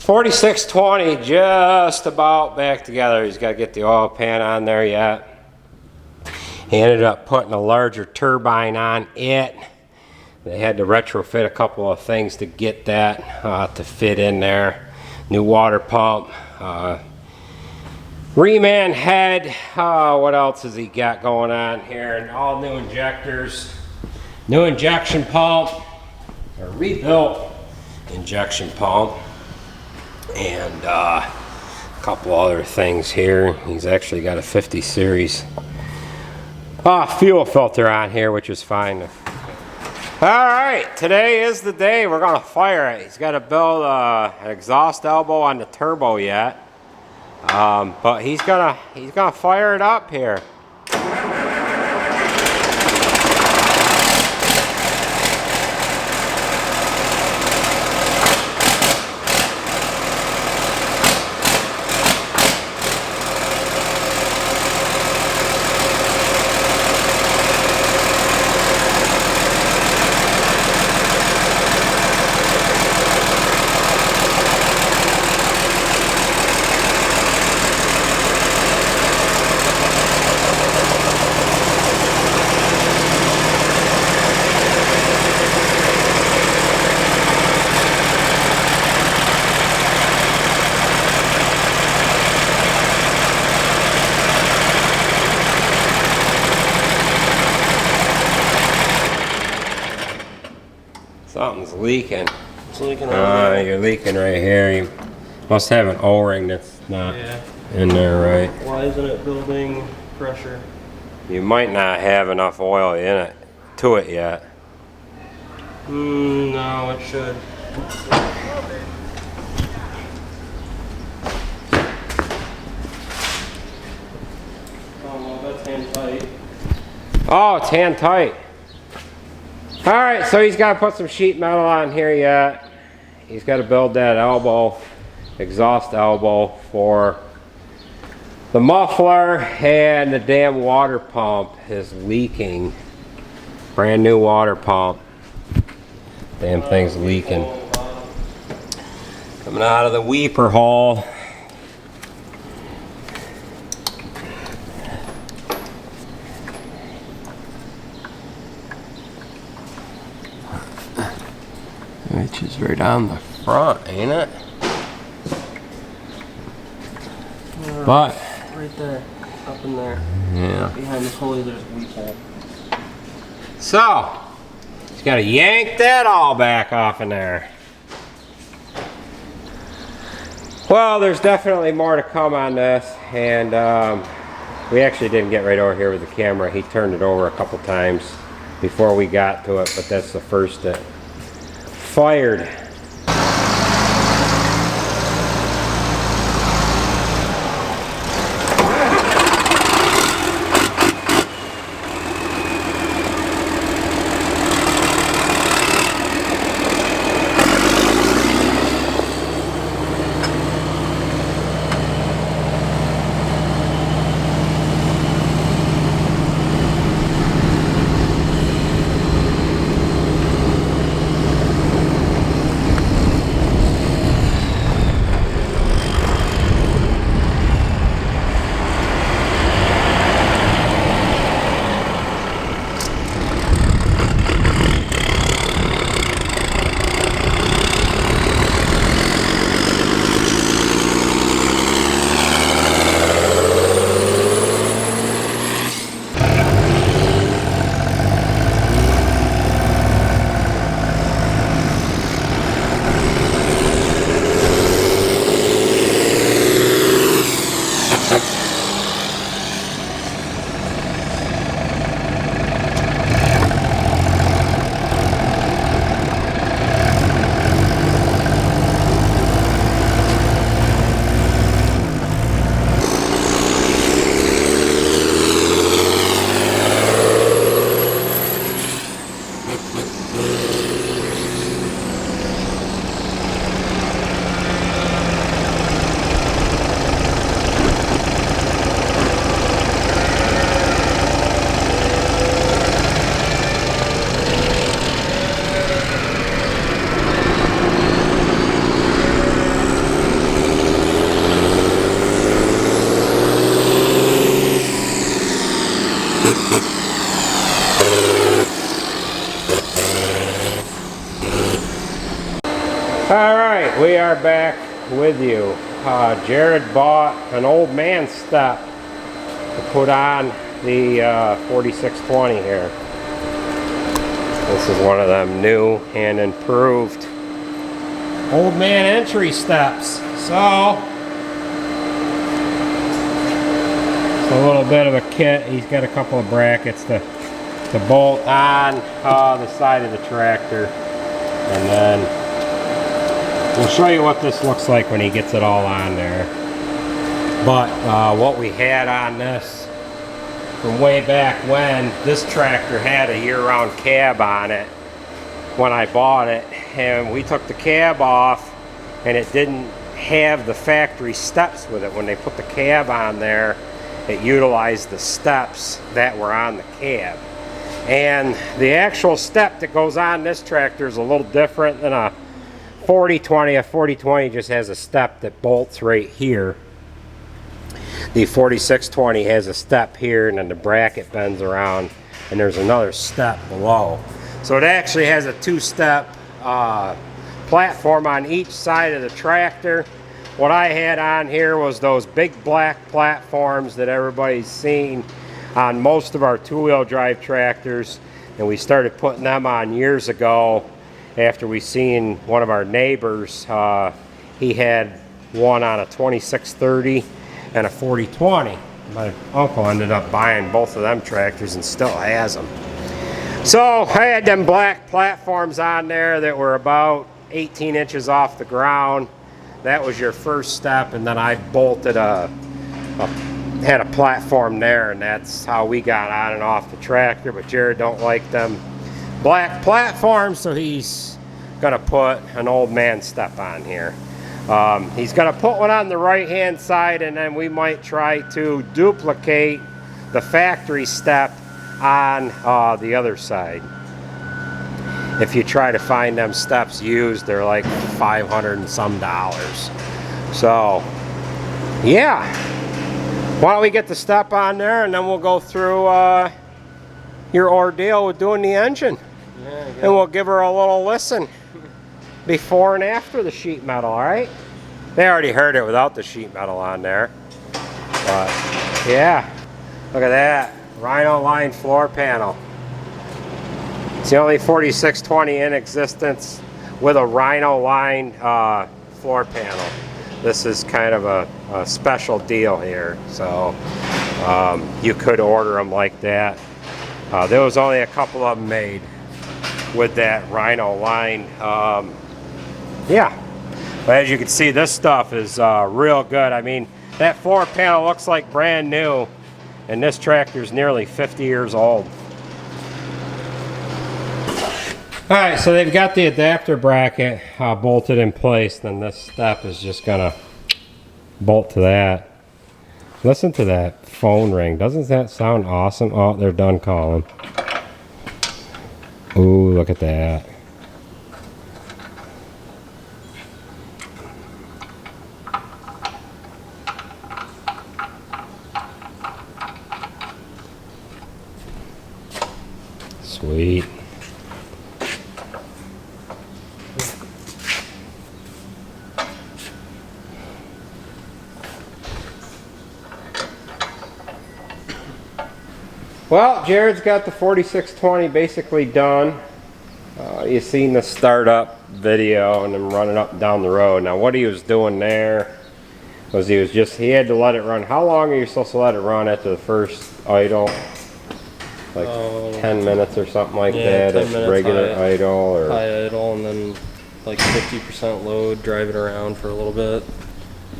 4620, just about back together. He's got to get the oil pan on there yet. He ended up putting a larger turbine on it. They had to retrofit a couple of things to get that to fit in there. New water pump, reman head. What else has he got going on here? And all new injectors, new injection pump, a rebuilt injection pump, and a couple other things here. He's actually got a 50 series fuel filter on here, which is fine. Alright, today is the day we're going to fire it. He's got to build an exhaust elbow on the turbo yet. But he's gonna fire it up here. Something's leaking. It's leaking out You're leaking right here. You must have an O-ring that's not in there right. Why isn't it building pressure? You might not have enough oil in it to it yet. No, it should. Oh, well, that's hand tight. Oh, it's hand tight. Alright, so he's got to put some sheet metal on here yet. He's got to build that elbow, exhaust elbow for the muffler, and the damn water pump is leaking. Brand new water pump. Damn thing's leaking. Coming out of the weeper hole. Which is right on the front, ain't it? But Right there, up in there. yeah. Behind this hole, there's a weep hole. So he's got to yank that all back off in there. Well, there's definitely more to come on this, and we actually didn't get right over here with the camera. He turned it over a couple times before we got to it, but that's the first that fired. Alright, we are back with you. Jered bought an old man step to put on the 4620 here. This is one of them new and improved old man entry steps. So, it's a little bit of a kit. He's got a couple of brackets to bolt on the side of the tractor. And then we'll show you what this looks like when he gets it all on there. But what we had on this from way back when, this tractor had a year-round cab on it when I bought it, and we took the cab off and it didn't have the factory steps with it. When they put the cab on there, it utilized the steps that were on the cab. And the actual step that goes on this tractor is a little different than a 4020. A 4020 just has a step that bolts right here. The 4620 has a step here, and then the bracket bends around, and there's another step below. So it actually has a two-step platform on each side of the tractor. What I had on here was those big black platforms that everybody's seen on most of our two-wheel drive tractors, and we started putting them on years ago after we seen one of our neighbors. He had one on a 2630 and a 4020. My uncle ended up buying both of them tractors and still has them. So I had them black platforms on there that were about 18 inches off the ground. That was your first step, and then I bolted had a platform there, and that's how we got on and off the tractor. But Jered don't like them black platforms, so he's gonna put an old man step on here. He's gonna put one on the right hand side, and then we might try to duplicate the factory step on the other side. If you try to find them steps used, they're like $500 and some. So yeah, why don't we get the step on there, and then we'll go through your ordeal with doing the engine. Yeah, and we'll give her a little listen before and after the sheet metal. All right, they already heard it without the sheet metal on there, but yeah, look at that Rhino line floor panel. It's the only 4620 in existence with a Rhino line floor panel. This is kind of a special deal here, so you could order them like that. There was only a couple of them made with that Rhino line. Yeah, but as you can see, this stuff is real good. I mean, that floor panel looks like brand new, and this tractor is nearly 50 years old. Alright, so they've got the adapter bracket bolted in place. Then this step is just gonna bolt to that. Listen to that phone ring. Doesn't that sound awesome? Oh, they're done calling. Ooh, look at that. Sweet. Well, Jered's got the 4620 basically done. You've seen the startup video and then running up and down the road. Now what he was doing there was he had to let it run. How long are you supposed to let it run after the first idle? Like 10 minutes or something like that? 10 minutes regular idle, or high idle, and then like 50% load, drive it around for a little bit,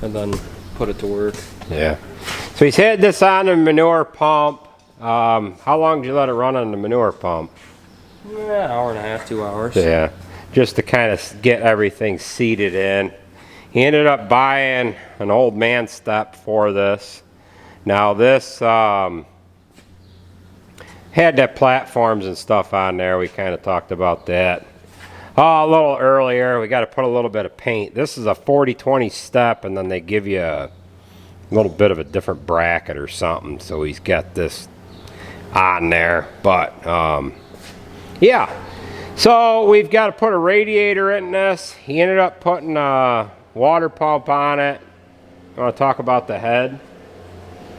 and then put it to work. Yeah. So he's had this on the manure pump. How long did you let it run on the manure pump? Yeah, hour and a half, 2 hours. Yeah, just to kind of get everything seated in. He ended up buying an old man step for this. Now this had that platforms and stuff on there. We kind of talked about that a little earlier. We got to put a little bit of paint. This is a 40-20 step, and then they give you a little bit of a different bracket or something. So he's got this on there. But yeah, so we've got to put a radiator in this. He ended up putting a water pump on it. I want to talk about the head.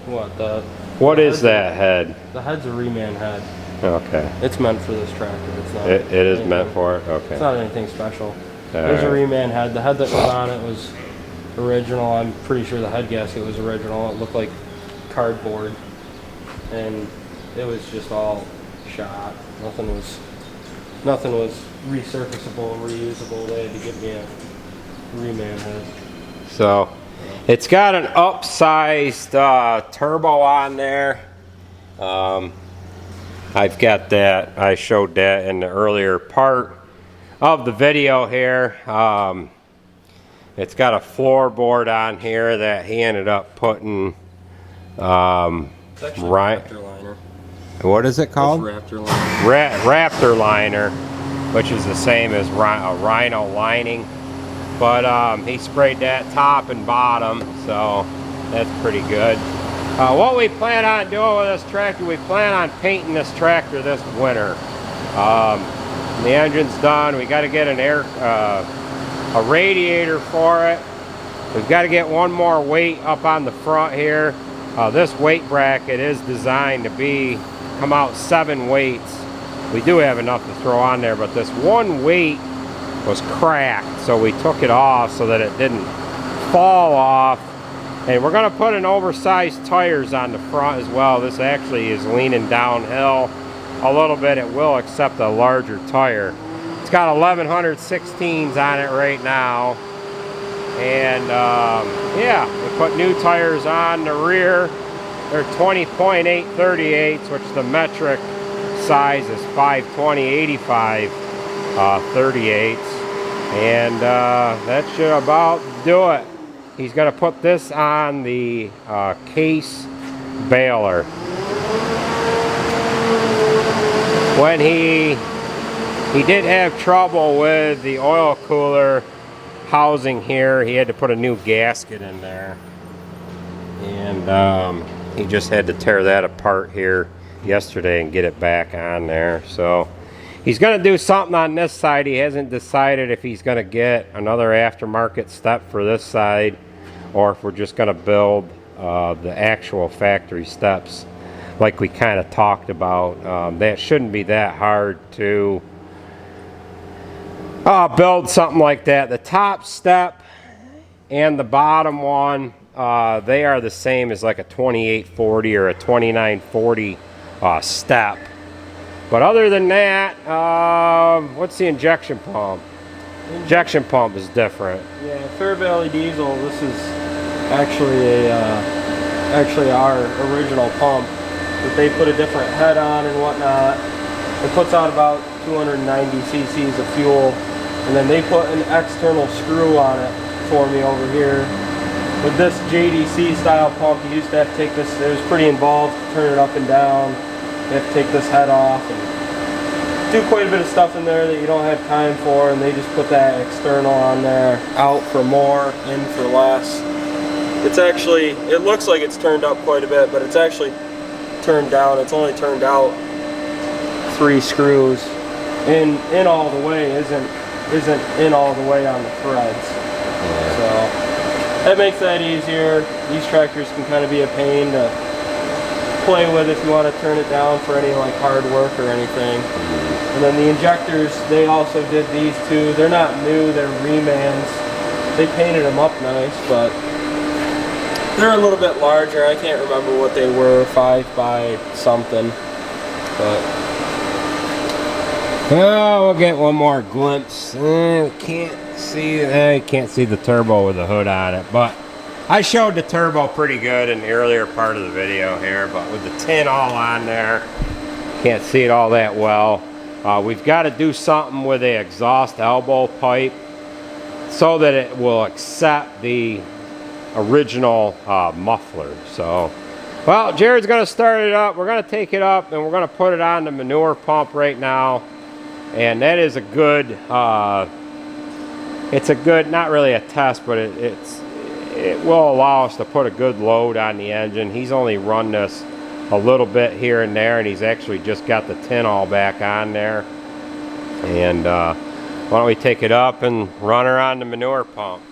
What is that head? The head's a reman head. Okay. It's meant for this tractor. It's not. It is meant for it. Okay. It's not anything special. There's a reman head. The head that was on it was original. I'm pretty sure the head gasket was original. It looked like cardboard, and it was just all shot. Nothing was resurfaceable, reusable. They had to give me a reman head. So it's got an upsized turbo on there. I've got that. I showed that in the earlier part of the video here. It's got a floorboard on here that he ended up putting. It's actually Raptor liner. What is it called? It's Raptor liner. Raptor liner, which is the same as a Rhino lining. But he sprayed that top and bottom, so that's pretty good. What we plan on doing with this tractor, we plan on painting this tractor this winter. The engine's done. We got to get a radiator for it. We've got to get one more weight up on the front here. This weight bracket is designed to come out 7 weights. We do have enough to throw on there, but this one weight was cracked, so we took it off so that it didn't fall off. And we're going to put an oversized tires on the front as well. This actually is leaning downhill a little bit. It will accept a larger tire. It's got 1116s on it right now. And yeah, we put new tires on the rear. They're 20.8 38s, which the metric size is 520/85 38s. And that should about do it. He's going to put this on the case baler. When he did have trouble with the oil cooler housing here, he had to put a new gasket in there. And he just had to tear that apart here yesterday and get it back on there. So he's going to do something on this side. He hasn't decided if he's going to get another aftermarket step for this side, or if we're just going to build the actual factory steps like we kind of talked about. That shouldn't be that hard to build something like that. The top step and the bottom one, they are the same as like a 2840 or a 2940 step. But other than that, what's the injection pump? Injection pump is different. Yeah, Fair Valley Diesel. This is actually our original pump, but they put a different head on and whatnot. It puts out about 290 cc's of fuel, and then they put an external screw on it for me over here. With this JDC style pump, you used to have to take this. It was pretty involved to turn it up and down. You have to take this head off and do quite a bit of stuff in there that you don't have time for, and they just put that external on there. Out for more, in for less. It's actually, it looks like it's turned up quite a bit, but it's actually turned down. It's only turned out 3 screws. In all the way isn't in all the way on the threads. Yeah. So that makes that easier. These tractors can kind of be a pain to play with if you want to turn it down for any like hard work or anything. And then the injectors, they also did these too. They're not new, they're remans. They painted them up nice, but they're a little bit larger. I can't remember what they were, 5 by something. But oh, we'll get one more glimpse. Can't see the turbo with the hood on it, but I showed the turbo pretty good in the earlier part of the video here, but with the tin all on there, can't see it all that well. We've got to do something with the exhaust elbow pipe so that it will accept the original muffler. So, well, Jered's going to start it up. We're going to take it up and we're going to put it on the manure pump right now. And that is a good, it's a good, not really a test, but it will allow us to put a good load on the engine. He's only run this a little bit here and there, and he's actually just got the tin all back on there. And why don't we take it up and run her on the manure pump.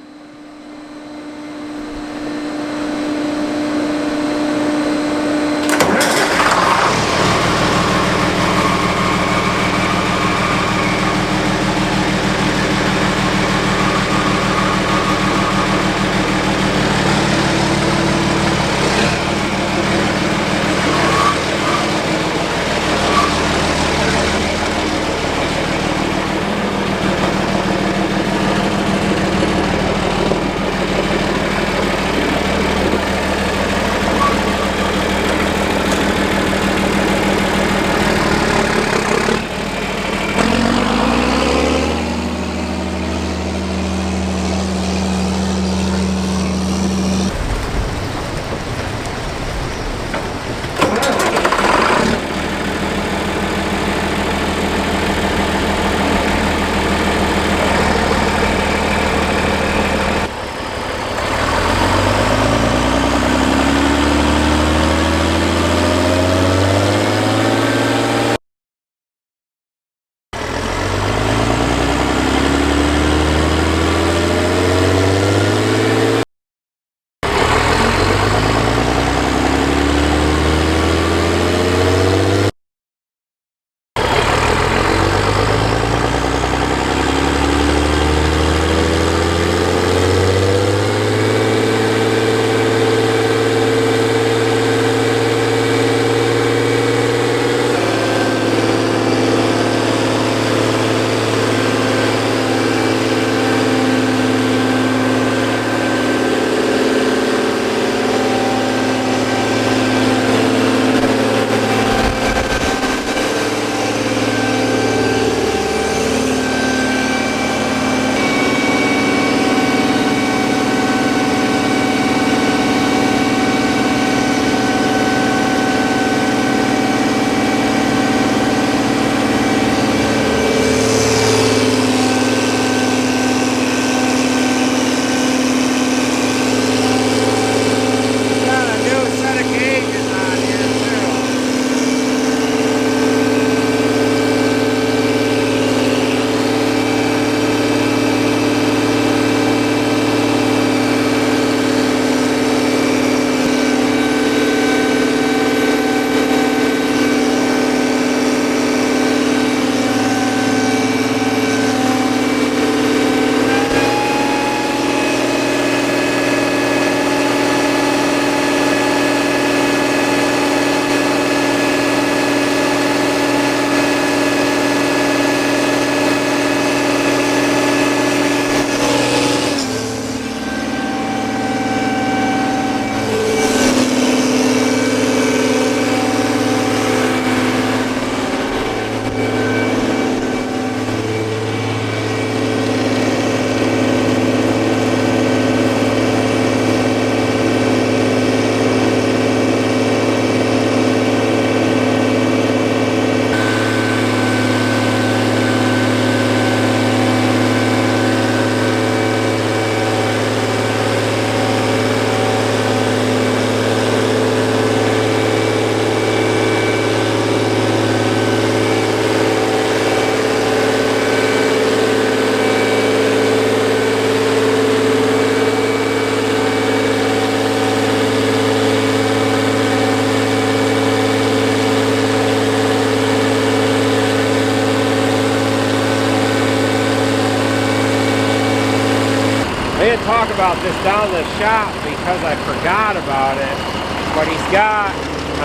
Talk about this down the shop because I forgot about it, but he's got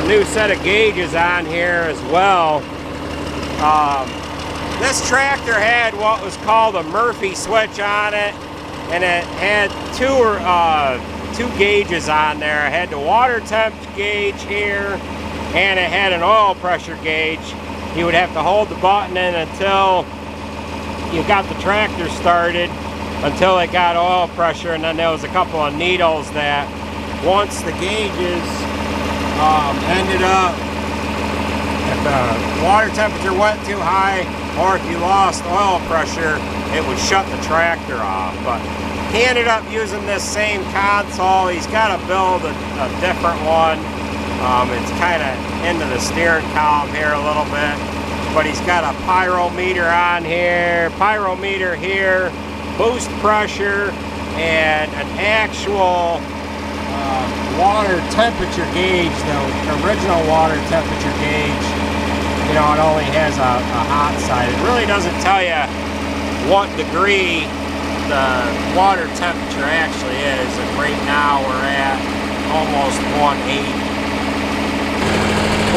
a new set of gauges on here as well. This tractor had what was called a Murphy switch on it, and it had two gauges on there. It had the water temp gauge here, and it had an oil pressure gauge. You would have to hold the button in until you got the tractor started, until it got oil pressure, and then there was a couple of needles that once the gauges ended up, if the water temperature went too high or if you lost oil pressure, it would shut the tractor off. But he ended up using this same console. He's got to build a different one, It's kind of into the steering column here a little bit, but he's got a pyrometer on here, boost pressure, and an actual water temperature gauge. The original water temperature gauge, you know, it only has a hot side. It really doesn't tell you what degree the water temperature actually is, and right now we're at almost 180.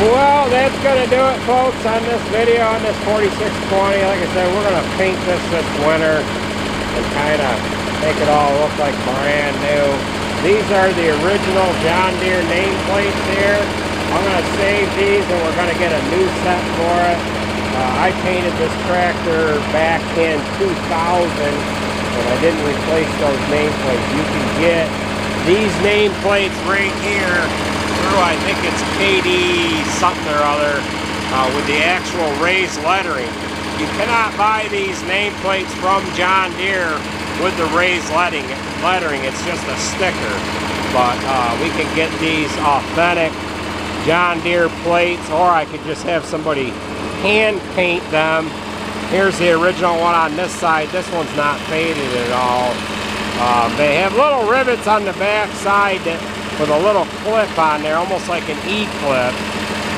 Well, that's gonna do it, folks, on this video on this 4620. Like I said, we're gonna paint this winter and kind of make it all look like brand new. These are the original John Deere nameplates here. I'm gonna save these and we're gonna get a new set for it. I painted this tractor back in 2000 and I didn't replace those nameplates. You can get these nameplates right here through, I think it's KD something or other, with the actual raised lettering. You cannot buy these nameplates from John Deere with the raised lettering. It's just a sticker. But we can get these authentic John Deere plates, or I could just have somebody hand paint them. Here's the original one on this side. This one's not faded at all. They have little rivets on the back side with a little clip on there, almost like an E-clip,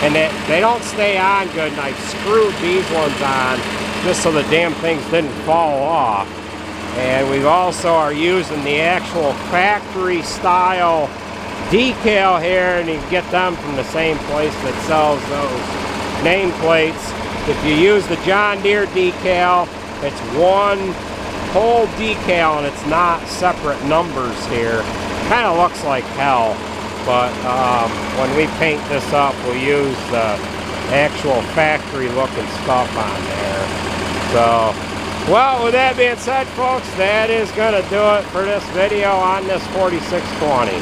and they don't stay on good, and I've screwed these ones on just so the damn things didn't fall off. And we also are using the actual factory style decal here, and you can get them from the same place that sells those nameplates. If you use the John Deere decal, it's one whole decal and it's not separate numbers here. Kind of looks like hell, but when we paint this up, we'll use the actual factory looking stuff on there. So, well, with that being said, folks, that is going to do it for this video on this 4620.